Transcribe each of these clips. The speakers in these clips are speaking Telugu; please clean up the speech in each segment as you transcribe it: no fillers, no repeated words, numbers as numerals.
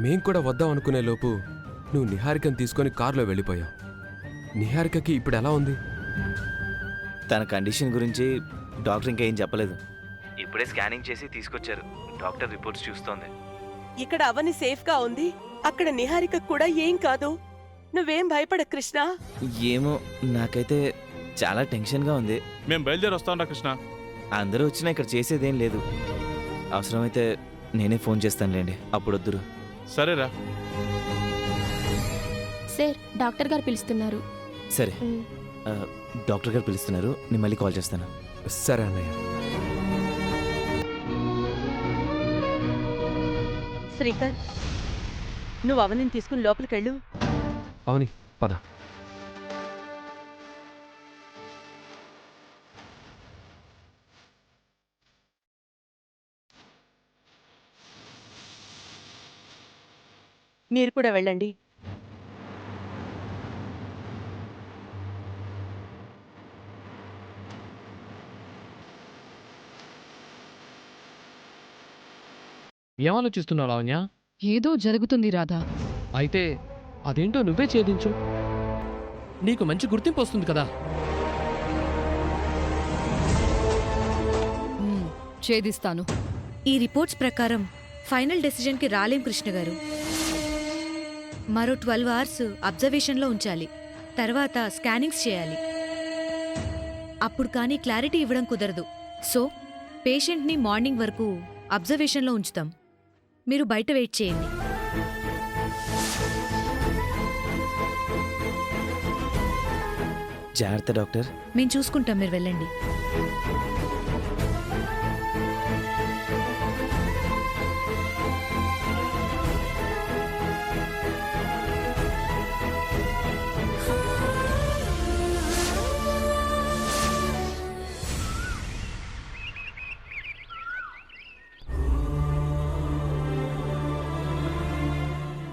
మేం కూడా వద్దాం అనుకునే లోపు నువ్వు నిహారికను తీసుకొని కారులో వెళ్ళిపోయావు. నిహారికకి ఇప్పుడు ఎలా ఉంది? తన కండిషన్ గురించి డాక్టర్ ఇంకా ఏం చెప్పలేదు. ఇప్పుడే స్కానింగ్ చేసి తీసుకొచ్చారు. డాక్టర్ రిపోర్ట్స్ చూస్తోంది. ఇక్కడ అవని సేఫ్ గా ఉంది, అక్కడ నిహారిక కూడా ఏం కాదు. నువ్వేం భయపడ కృష్ణ. ఏమో నాకైతే చాలా టెన్షన్గా ఉంది. మేము బయలుదేరి వస్తాం రా కృష్ణ. అందరూ వచ్చినా ఇక్కడ చేసేదేం లేదు. అవసరమైతే నేనే ఫోన్ చేస్తానులేండి, అప్పుడు వద్దురు. సరేరా. సార్, డాక్టర్ గారు పిలుస్తున్నారు. సరే, డాక్టర్ గారు పిలుస్తున్నారు, నేను మళ్ళీ కాల్ చేస్తాను. సరే అన్నయ్య. శ్రీకర్, నువ్వు అవనిని తీసుకుని లోపలికెళ్ళు. అవని పద. మీరు కూడా వెళ్ళండి. ఏమాలోచిస్తున్నావు లావణ్య? ఏదో జరుగుతుంది రాధా. అయితే అదేంటో నువ్వే ఛేదించు. నీకు మంచి గుర్తింపు వస్తుంది కదా. ఛేదిస్తాను. ఈ రిపోర్ట్స్ ప్రకారం ఫైనల్ డెసిజన్కి రాలేం కృష్ణ గారు. మరో 12 అవర్స్ అబ్జర్వేషన్లో ఉంచాలి. తర్వాత స్కానింగ్స్ చేయాలి. అప్పుడు కానీ క్లారిటీ ఇవ్వడం కుదరదు. సో పేషెంట్ని మార్నింగ్ వరకు అబ్జర్వేషన్లో ఉంచుతాం. మీరు బయట వెయిట్ చేయండి. జాగ్రత్త డాక్టర్. మేము చూసుకుంటాం, మీరు వెళ్ళండి.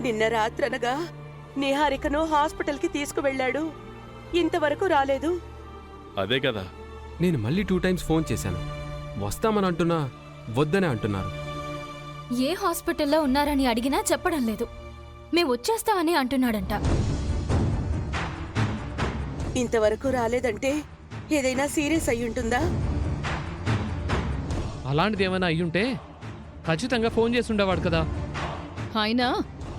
నిన్న రాత్రనగా నిహారికను హాస్పిటల్కి తీసుకువెళ్ళాడు. ఇంతవరకు రాలేదు. అదే కదా. నేను మళ్ళీ 2 times ఫోన్ చేశాను. వస్తామని అంటున్నా, వద్దనే అంటున్నారు. ఏ హాస్పిటల్లో ఉన్నారని అడిగినా చెప్పడం లేదు. మేము వచ్చేస్తామని అంటున్నాడంట. ఇంతవరకు రాలేదంటే ఏదైనా సీరియస్ అయ్యుంటుందా? అలాంటిది ఏమైనా అయ్యుంటే ఖచ్చితంగా ఫోన్ చేసి ఉండేవాడు కదా. అయినా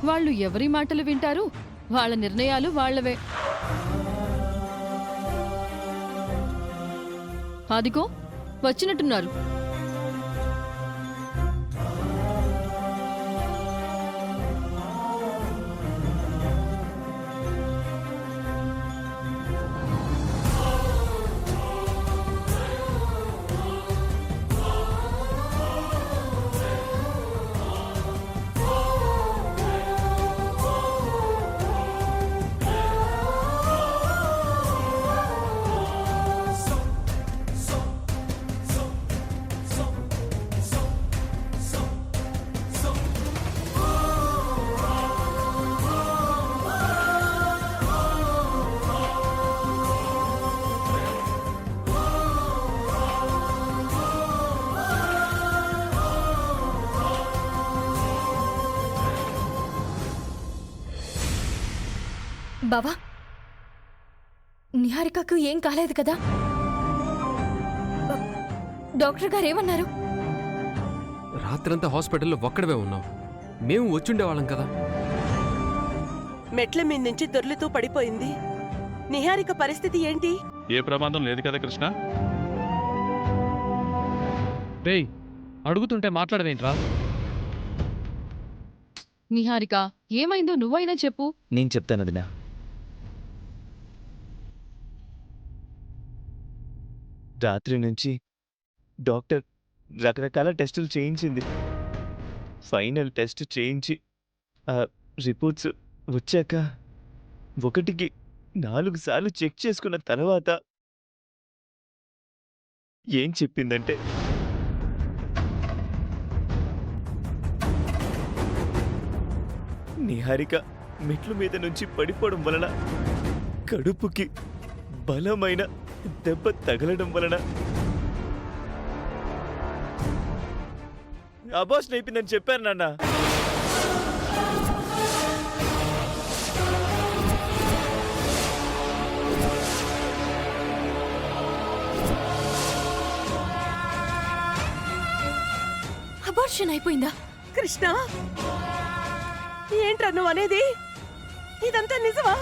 వాళ్ళు ఎవరి మాటలు వింటారు? వాళ్ళ నిర్ణయాలు వాళ్ళవే. అదిగో వచ్చినట్టున్నారు. బావా, నిహారికకు ఏం కాలేదు కదా? డాక్టర్ గారు ఏమన్నారు? రాత్రంతా హాస్పిటల్లో ఒక్కడవే ఉన్నావు. మేము వచ్చుండేవాళ్ళం కదా. మెట్ల మీద నుంచి దొర్లుతూ పడిపోయింది. నిహారిక పరిస్థితి ఏంటి? ఏ ప్రమాదం లేదు కదా కృష్ణ. రేయ్, అడుగుతుంటే మాట్లాడవేంట్రా? నిహారిక ఏమైందో నువ్వైనా చెప్పు. నేను చెప్తాను వదినా. రాత్రి నుంచి డాక్టర్ రకరకాల టెస్టులు చేయించింది. ఫైనల్ టెస్ట్ చేయించి రిపోర్ట్స్ వచ్చాక 1కి 4 సార్లు చెక్ చేసుకున్న తర్వాత ఏం చెప్పిందంటే, నిహారిక మెట్ల మీద నుంచి పడిపోవడం వలన కడుపుకి బలమైన దెబ్బ తగలడం వలన అబార్షన్ అయిపోయిందని చెప్పారు నాన్న. అబార్షన్ అయిపోయిందా? కృష్ణ, ఏంట్రా నువ్వు అనేది? ఇదంతా నిజమా?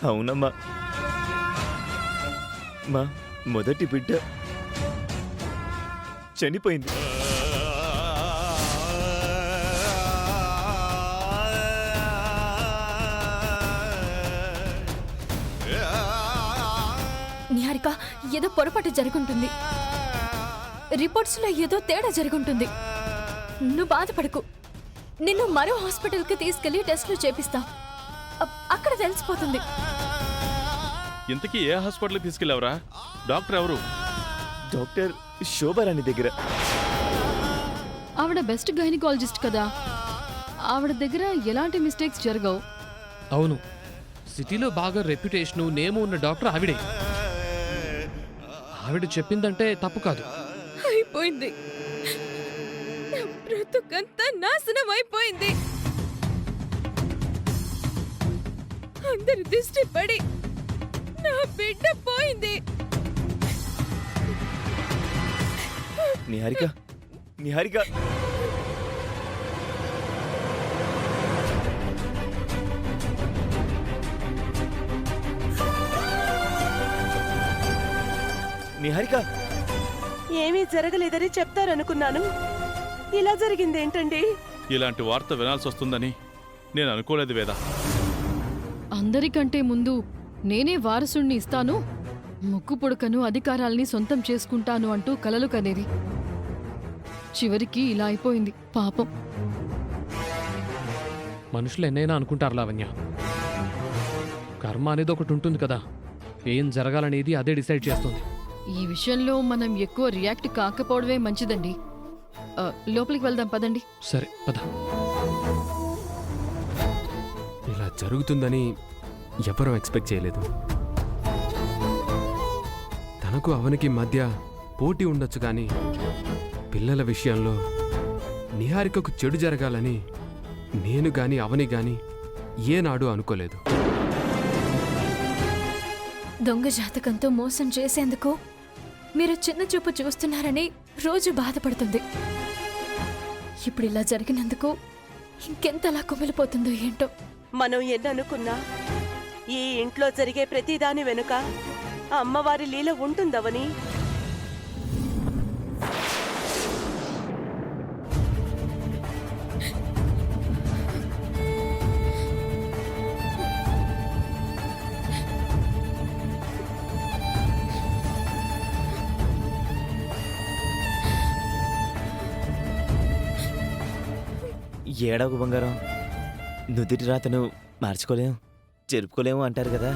అవునమ్మా, మా మొదటి బిడ్డ చనిపోయింది. నిహారిక, ఏదో పొరపాటు జరుగుంటుంది. రిపోర్ట్స్ లో ఏదో తేడా జరుగుంటుంది. నువ్వు బాధపడకు. నిన్ను మరో హాస్పిటల్కి తీసుకెళ్లి టెస్టులు చేపిస్తా. అక్కడ తెలిసిపోతుంది. ఇంతకీ ఏ హాస్పిటల్కి తీసుకెళ్ళావురా? డాక్టర్ ఎవరు? డాక్టర్ శోభారాణి దగ్గర. ఆవిడ బెస్ట్ గైనకాలజిస్ట్ కదా, ఆవిడ దగ్గర ఎలాంటి మిస్టేక్స్ జరగవు. అవును, సిటీలో బాగా రెప్యుటేషను నేము ఉన్న డాక్టర్ ఆవిడే. ఆవిడ చెప్పిందంటే తప్పు కాదు. అయిపోయింది, నా బ్రతుకంతా నాశనం అయిపోయింది. అందరి దృష్టి పడి నా బిడ్డ పోయింది. నిహారిక, నిహారిక, నిహారిక, ఏమీ జరగలేదని చెప్తారనుకున్నాను. ఇలా జరిగిందేంటండి? ఇలాంటి వార్త వినాల్సి వస్తుందని నేను అనుకోలేదు వేద. అందరికంటే ముందు నేనే వారసుణ్ణి ఇస్తాను, ముక్కు పుడకను అధికారాల్ని సొంతం చేసుకుంటాను అంటూ కలలు కనేది. చివరికి ఇలా అయిపోయింది. పాపం. మనుషులు ఎన్నైనా అనుకుంటారు లావణ్య. కర్మ అనేది ఒకటి ఉంటుంది కదా, ఏం జరగాలనేది అదే డిసైడ్ చేస్తుంది. ఈ విషయంలో మనం ఎక్కువ రియాక్ట్ కాకపోవడమే మంచిదండి. లోపలికి వెళ్దాం పదండి. సరే పద. ఇలా జరుగుతుందని ఎవరూ ఎక్స్పెక్ట్ చేయలేదు. తనకు అవనికి మధ్య పోటీ ఉండొచ్చు కానీ పిల్లల విషయంలో నిహారికకు చెడు జరగాలని నేను గాని అవని గాని ఏనాడు అనుకోలేదు. దొంగ జాతకంతో మోసం చేసేందుకు మీరు చిన్న చూపు చూస్తున్నారని రోజు బాధపడుతుంది. ఇప్పుడు ఇలా జరిగినందుకు ఇంకెంతలా కుమిలిపోతుందో ఏంటో. మనం ఎన్ననుకున్నా ఈ ఇంట్లో జరిగే ప్రతిదాని వెనుక అమ్మవారి లీల ఉంటుందవని. ఏడవకు బంగారం, నుదుటి రాతను మార్చుకోలేం, చెరుపుకోలేము అంటారు కదా.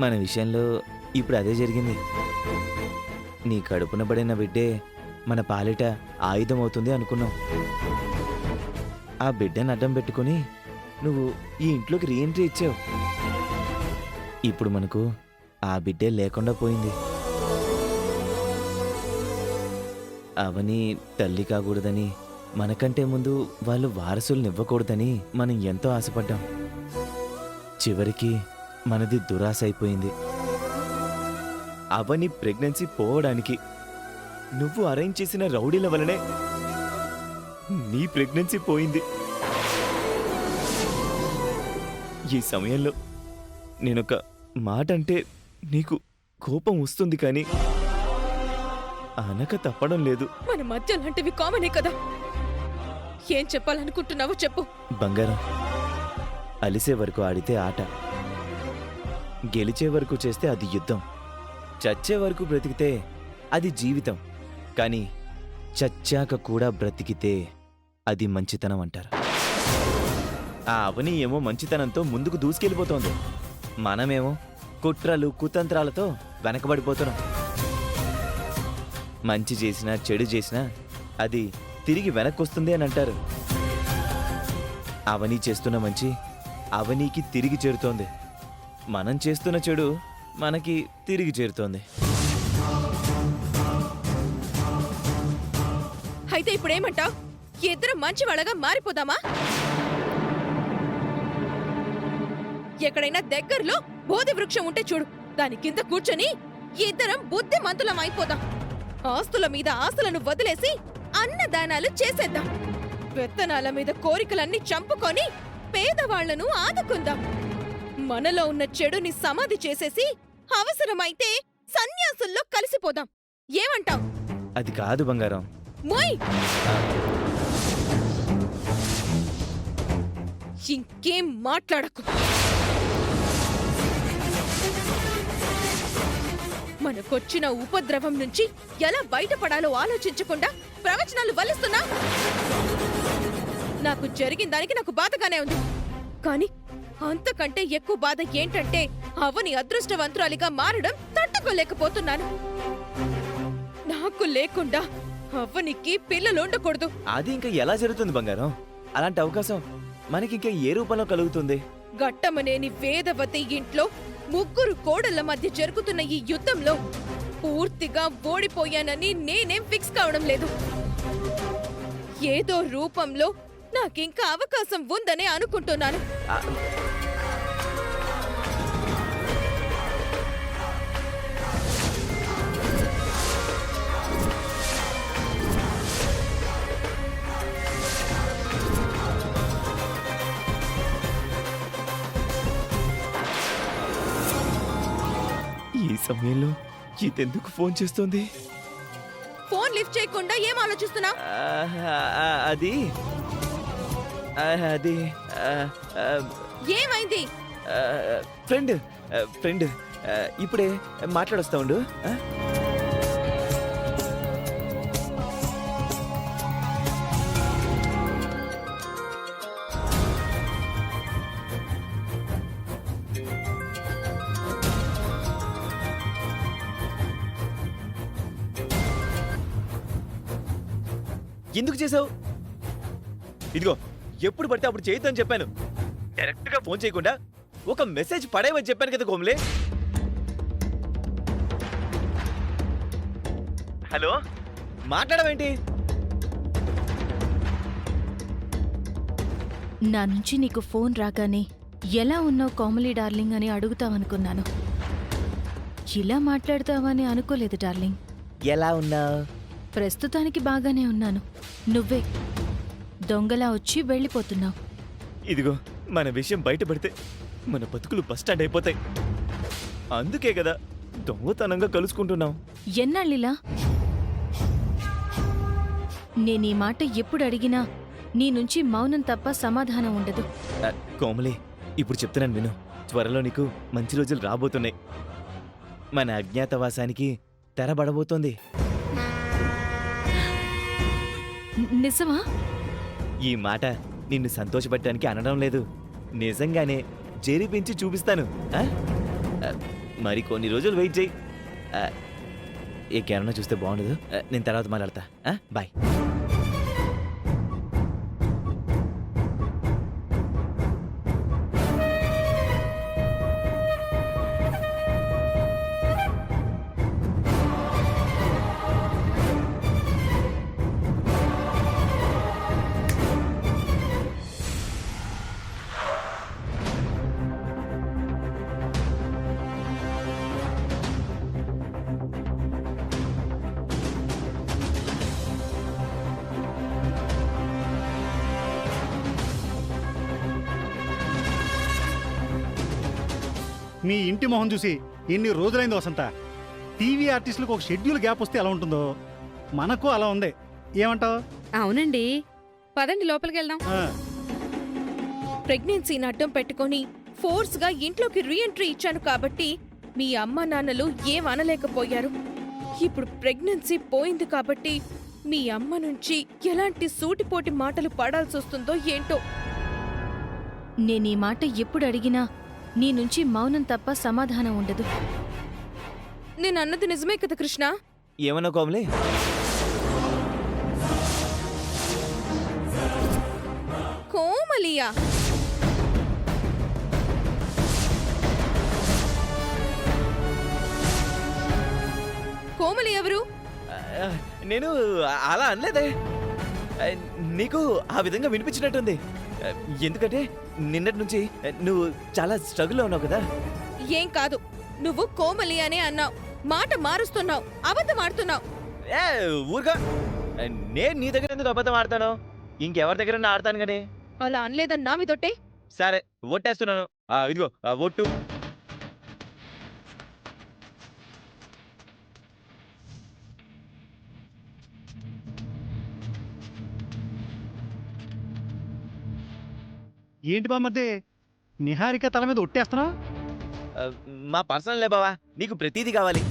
మన విషయంలో ఇప్పుడు అదే జరిగింది. నీ కడుపున పడిన బిడ్డే మన పాలిట ఆయుధం అవుతుంది అనుకున్నాం. ఆ బిడ్డను అడ్డం పెట్టుకుని నువ్వు ఈ ఇంట్లోకి రీఎంట్రీ ఇచ్చావు. ఇప్పుడు మనకు ఆ బిడ్డే లేకుండా పోయింది. అవని తల్లి కాకూడదని, మనకంటే ముందు వాళ్ళు వారసుల్నివ్వకూడదని మనం ఎంతో ఆశపడ్డాం. చివరికి మనది దురాశ అయిపోయింది. అవని ప్రెగ్నెన్సీ పోవడానికి నువ్వు అరేంజ్ చేసిన రౌడీల వలనే నీ ప్రెగ్నెన్సీ పోయింది. ఈ సమయంలో నేనొక మాట అంటే నీకు కోపం వస్తుంది, కానీ అనక తప్పడం లేదు. మన మధ్య లాంటివి కామనే కదా. ఏం చెప్పాలనుకుంటున్నావో చెప్పు. బంగారం, అలిసే వరకు ఆడితే ఆట, గెలిచే వరకు చేస్తే అది యుద్ధం, చచ్చే వరకు బ్రతికితే అది జీవితం, కానీ చచ్చాక కూడా బ్రతికితే అది మంచితనం అంటారు. ఆ అవని ఏమో మంచితనంతో ముందుకు దూసుకెళ్ళిపోతోంది, మనమేమో కుట్రలు కుతంత్రాలతో వెనకబడిపోతున్నాం. మంచి చేసినా చెడు చేసినా అది తిరిగి వెనక్కొస్తుంది అని అంటారు. అవని చేస్తున్న మంచి అవనీకి తిరిగి చేరుతోంది, మనం చేస్తున్న చెడు మనకి తిరిగి చేరుతోంది. అయితే ఇప్పుడేమంటావ్? ఇద్దరు మంచి వాళ్ళగా మారిపోదామా? ఎక్కడైనా దగ్గరలో బోధి వృక్షం ఉంటే చూడు, దాని కింద కూర్చొని ఇద్దరం బుద్ధిమంతులం అయిపోదాం. ఆస్తుల మీద ఆస్తులను వదిలేసి ఆ అన్నదానాలు చేసేద్దాం. పెత్తనాల మీద కోరికలన్నీ చంపుకొని పేదవాళ్లను ఆదుకుందాం. మనలో ఉన్న చెడుని సమాధి చేసేసి అవసరమైతే సన్యాసుల్లో కలిసిపోదాం. ఏమంటావ్? అది కాదు బంగారం. మోయ్! ఇంకేం మాట్లాడకు. మనకొచ్చిన ఉపద్రవం నుంచి ఎలా బయటపడాలో ఆలోచించకుండా ప్రవచనాలు వల్లిస్తున్నా. నాకు జరిగిన దానికి నాకు బాధగానే ఉంది, కానీ అంతకంటే ఎక్కువ బాధ ఏంటంటే అవని అదృష్టవంతురాలిగా మారడం తట్టుకోలేకపోతున్నాను. నాకు లేకుండా అవనికి పిల్లలు ఉండకూడదు. అది ఇంకా ఎలా జరుగుతుంది బంగారం? అలాంటి అవకాశం మనకి ఇంకా ఏ రూపంలో కలుగుతుంది? గట్టమనేని వేదవతి ఇంట్లో ముగ్గురు కోడళ్ల మధ్య జరుగుతున్న ఈ యుద్ధంలో పూర్తిగా ఓడిపోయానని నేనేం ఫిక్స్ కావడం లేదు. ఏదో రూపంలో నాకింకా అవకాశం ఉందనే అనుకుంటున్నాను. ఈ సమయంలో ఇదెందుకు ఫోన్ చేస్తోంది? ఫోన్ లిఫ్ట్ చేయకుండా ఏం ఆలోచిస్తున్నా? అది అది ఏమైంది? ఫ్రెండ్ ఫ్రెండ్ ఇప్పుడే మాట్లాడొస్తా ఉండు. ఎందుకు చేసావు? ఇదిగో, ఎప్పుడు పడితే అప్పుడు చేయొద్దని చెప్పాను. డైరెక్ట్ గా ఫోన్ చేయకుండా ఒక మెసేజ్ పడేయమని చెప్పాను కదా కోమలే. హలో, మాట్లాడవేంటి? నా నుంచి నీకు ఫోన్ రాగానే ఎలా ఉన్నావు కోమలి డార్లింగ్ అని అడుగుతావనుకున్నాను. ఇలా మాట్లాడతావని అనుకోలేదు డార్లింగ్. ఎలా ఉన్నావు? ప్రస్తుతానికి బాగానే ఉన్నాను. నువ్వే దొంగలా వచ్చి వెళ్ళిపోతున్నావు. ఇదిగో, మన విషయం బయటపడితే మన బతుకులు బస్టాండ్ అయిపోతాయి. అందుకే కదా దొంగతనంగా కలుసుకుంటున్నాం. ఎన్నాళ్ళిలా? నేనీ మాట ఎప్పుడు అడిగినా నీ నుంచి మౌనం తప్ప సమాధానం ఉండదు. కోమలి, ఇప్పుడు చెప్తున్నాను విను. త్వరలో నీకు మంచి రోజులు రాబోతున్నాయి. మన అజ్ఞాతవాసానికి తెరబడబోతోంది. నిజమా? ఈ మాట నిన్ను సంతోషపెట్టడానికి అనడం లేదు. నిజంగానే జరిపించి చూపిస్తాను. మరి కొన్ని రోజులు వెయిట్ చేయి. ఇంకేమన్నా చూస్తే బాగుండదు. నేను తర్వాత మాట్లాడతా. బాయ్. మీ ఇంటి మొహం చూసి ఎన్ని రోజులైంది వసంత. టీవీ ఆర్టిస్టులకు ఒక షెడ్యూల్ గ్యాప్ వస్తే ఎలా ఉంటుందో మనకు అలా ఉంది. ఏమంటావు? అవునండి, పదండి లోపలికి వెళ్దాం. ప్రెగ్నెన్సీని అడ్డం పెట్టుకొని ఫోర్స్ గా ఇంట్లోకి రీఎంట్రీ ఇచ్చాను కాబట్టి మీ అమ్మ నాన్నలు ఏం అనలేకపోయారు. ఇప్పుడు ప్రెగ్నెన్సీ పోయింది కాబట్టి మీ అమ్మ నుంచి ఎలాంటి సూటిపోటి మాటలు పడాల్సి వస్తుందో ఏంటో. నేనీ మాట ఎప్పుడు అడిగినా నీ నుంచి మౌనం తప్ప సమాధానం ఉండదు. నేనన్నది నిజమే కదా కృష్ణ? ఏమన్నా కోమలి? కోమలియా? కోమలి ఎవరు? నేను అలా అనలేదే. నీకు ఆ విధంగా వినిపించినట్టుంది. ఎందుకంటే నిన్నటి నుంచి నువ్వు చాలా స్ట్రగుల్లో ఉన్నావు కదా. ఏం కాదు, నువ్వు కోమలి అనే అన్నావు. మాట మారుస్తున్నావు, అబద్ధం ఆడుతున్నావు. ఊరుగా. నేను నీ దగ్గర ఎందుకు అబద్ధం ఆడతాను? ఇంకెవరి దగ్గర ఆడతాను కానీ. అలా అనలేదని నా మీదొట్టే. సరే ఒట్టేస్తున్నాను. ఇదిగో ఒట్టు. ఏంటి బామ్మర్ది నిహారిక తల మీద ఒట్టేస్తున్నావు? మా పర్సనల్ లే బావా, నీకు ప్రతీది కావాలి.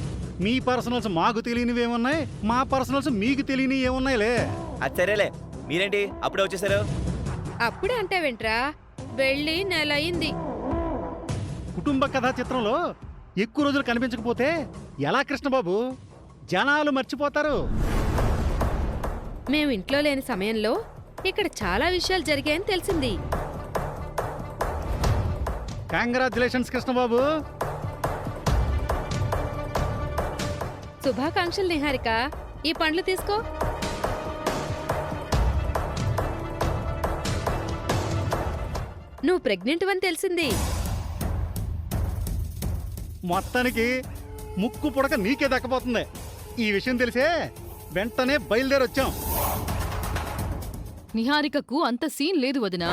మీ పర్సనల్స్ మాకు తెలియనివి ఏమున్నాయి, మా పర్సనల్స్ మీకు తెలియని ఏమున్నాయిలే. అది సరేలే, మీరేంటి అప్పుడే వచ్చేసారు? అప్పుడే అంటావేంట్రా? వెళ్ళి నెల అయింది. కుటుంబ కథా చిత్రంలో ఎక్కువ రోజులు కనిపించకపోతే ఎలా కృష్ణబాబు? జనాలు మర్చిపోతారు. మేము ఇంట్లో లేని సమయంలో ఇక్కడ చాలా విషయాలు జరిగాయని తెలిసింది. కంగ్రాచులేషన్స్ కృష్ణబాబు. శుభాకాంక్షలు నిహారిక. ఈ పండ్లు తీసుకో. నువ్వు ప్రెగ్నెంట్ అని తెలిసింది. మొత్తానికి ముక్కు పుడక నీకే దక్కపోతుంది. ఈ విషయం తెలిసే వెంటనే బయలుదేరొచ్చాం. నిహారికకు అంత సీన్ లేదు వదినా.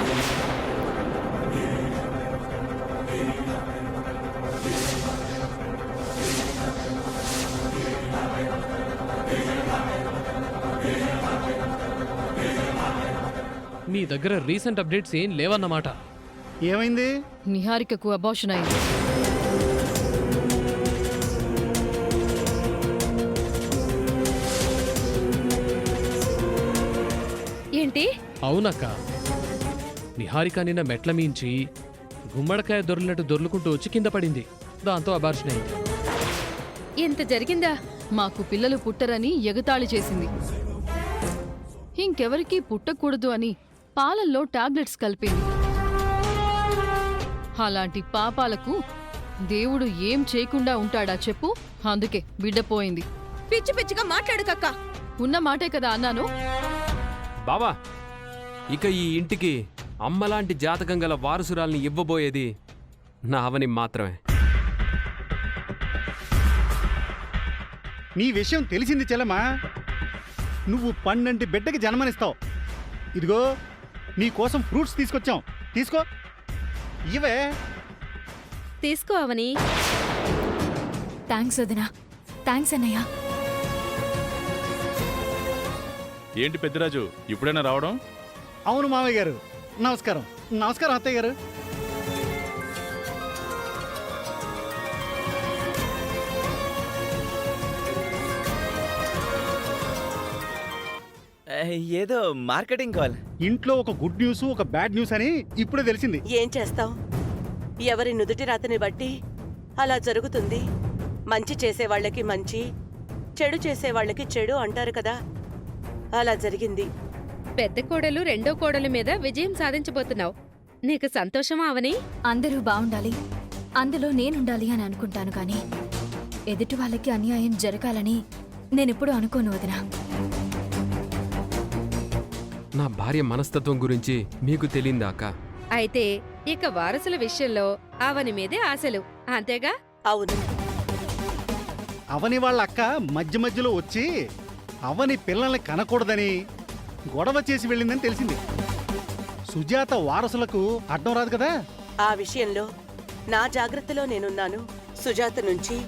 మీ దగ్గర రీసెంట్ అప్డేట్స్ ఏం లేవన్నమాట. ఏమైంది? నిహారికకు అబార్షన్ అయింది. ఏంటి? అవునక్క, నిహారిక నిన్న మెట్ల మించి గుమ్మడికాయ దొర్లినట్టు దొర్లుకుంటూ వచ్చి కింద పడింది. దాంతో అబార్షన్ అయింది. ఇంత జరిగిందా? మాకు పిల్లలు పుట్టరని ఎగతాళి చేసింది. ఇంకెవరికీ పుట్టకూడదు అని పాలల్లో టాబ్లెట్స్ కలిపింది. అలాంటి పాపాలకు దేవుడు ఏం చేయకుండా ఉంటాడా చెప్పు? అందుకే బిడ్డ పోయింది. పిచ్చి పిచ్చిగా మాట్లాడుకక్క. ఉన్న మాటే కదా అన్నాను. బావా, ఇక ఈ ఇంటికి అమ్మలాంటి జాతకం గల వారసురాల్ని ఇవ్వబోయేది నా అవని మాత్రమే. నీ విషయం తెలిసింది చెల్లెమ్మా. నువ్వు 12 బిడ్డకి జన్మనిస్తావు. ఇదిగో నీ కోసం ఫ్రూట్స్ తీసుకొచ్చాం, తీసుకో. ఇవే తీసుకో అవని. థ్యాంక్స్ వదినా. థ్యాంక్స్ అన్నయ్య. ఏంటి పెద్దిరాజు, ఇప్పుడైనా రావడం? అవును మామయ్య గారు. నమస్కారం. నమస్కారం అత్తయ్య గారు. ఏదో మార్కెటింగ్ కాల్. ఇంట్లో ఒక గుడ్ న్యూస్, ఒక బ్యాడ్ న్యూస్ అని ఇప్పుడే తెలిసింది. ఏం చేస్తావ్? ఎవరి నుదుటి రాతని బట్టి అలా జరుగుతుంది. మంచి చేసేవాళ్ళకి మంచి, చెడు చేసేవాళ్ళకి చెడు అంటారు కదా, అలా జరిగింది. పెద్ద కోడలు రెండో కోడల మీద విజయం సాధించబోతున్నావు. నీకు సంతోషమా అవని? అందరూ బాగుండాలి, అందులో నేనుండాలి అని అనుకుంటాను, కానీ ఎదుటి వాళ్ళకి అన్యాయం జరగాలని నేనెప్పుడూ అనుకోను వదినా. నా భార్య మనస్తత్వం గురించి మీకు తెలియందా అక్క? అయితే ఇక వారసుల విషయంలో అవని మీదే ఆశలు, అంతేగా? అవును. అవని వాళ్ళ అక్క మధ్య మధ్యలో వచ్చి అవని పిల్లల్ని కనకూడదని గొడవ చేసి వెళ్ళిందని తెలిసింది. సుజాత వారసులకు అడ్డం రాదు కదా. ఆ విషయంలో నా జాగ్రత్తలో నేనున్నాను. సుజాత నుంచి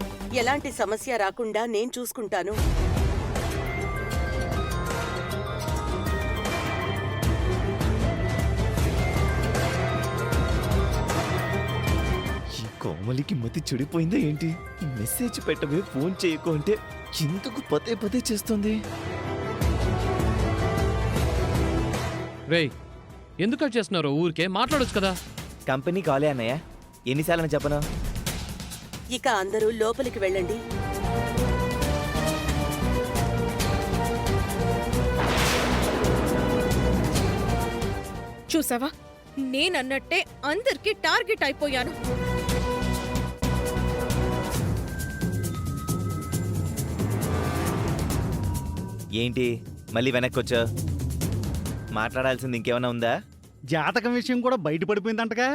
ఎలాంటి సమస్య రాకుండా నేను చూసుకుంటాను. కోమలికి మతి చెడిపోయిందా ఏంటి? మెసేజ్ పెట్టవే, ఫోన్ చేయకు అంటే ఎందుకు పదే పదే చేస్తుంది? రేయ్, ఎందుకు కట్ చేస్తున్నారు? ఊరికే మాట్లాడొచ్చు కదా. కంపెనీ కాలే అన్నయ్య, ఎన్నిసార్లు చెప్పను? ఇక అందరూ లోపలికి వెళ్ళండి. చూసావా, నేనన్నట్టే అందరికీ టార్గెట్ అయిపోయాను. ఏంటి మళ్ళీ వెనక్కి వచ్చా? మాట్లాడాల్సింది ఇంకేమైనా ఉందా? జాతకం విషయం కూడా బయటపడిపోయిందంటగా.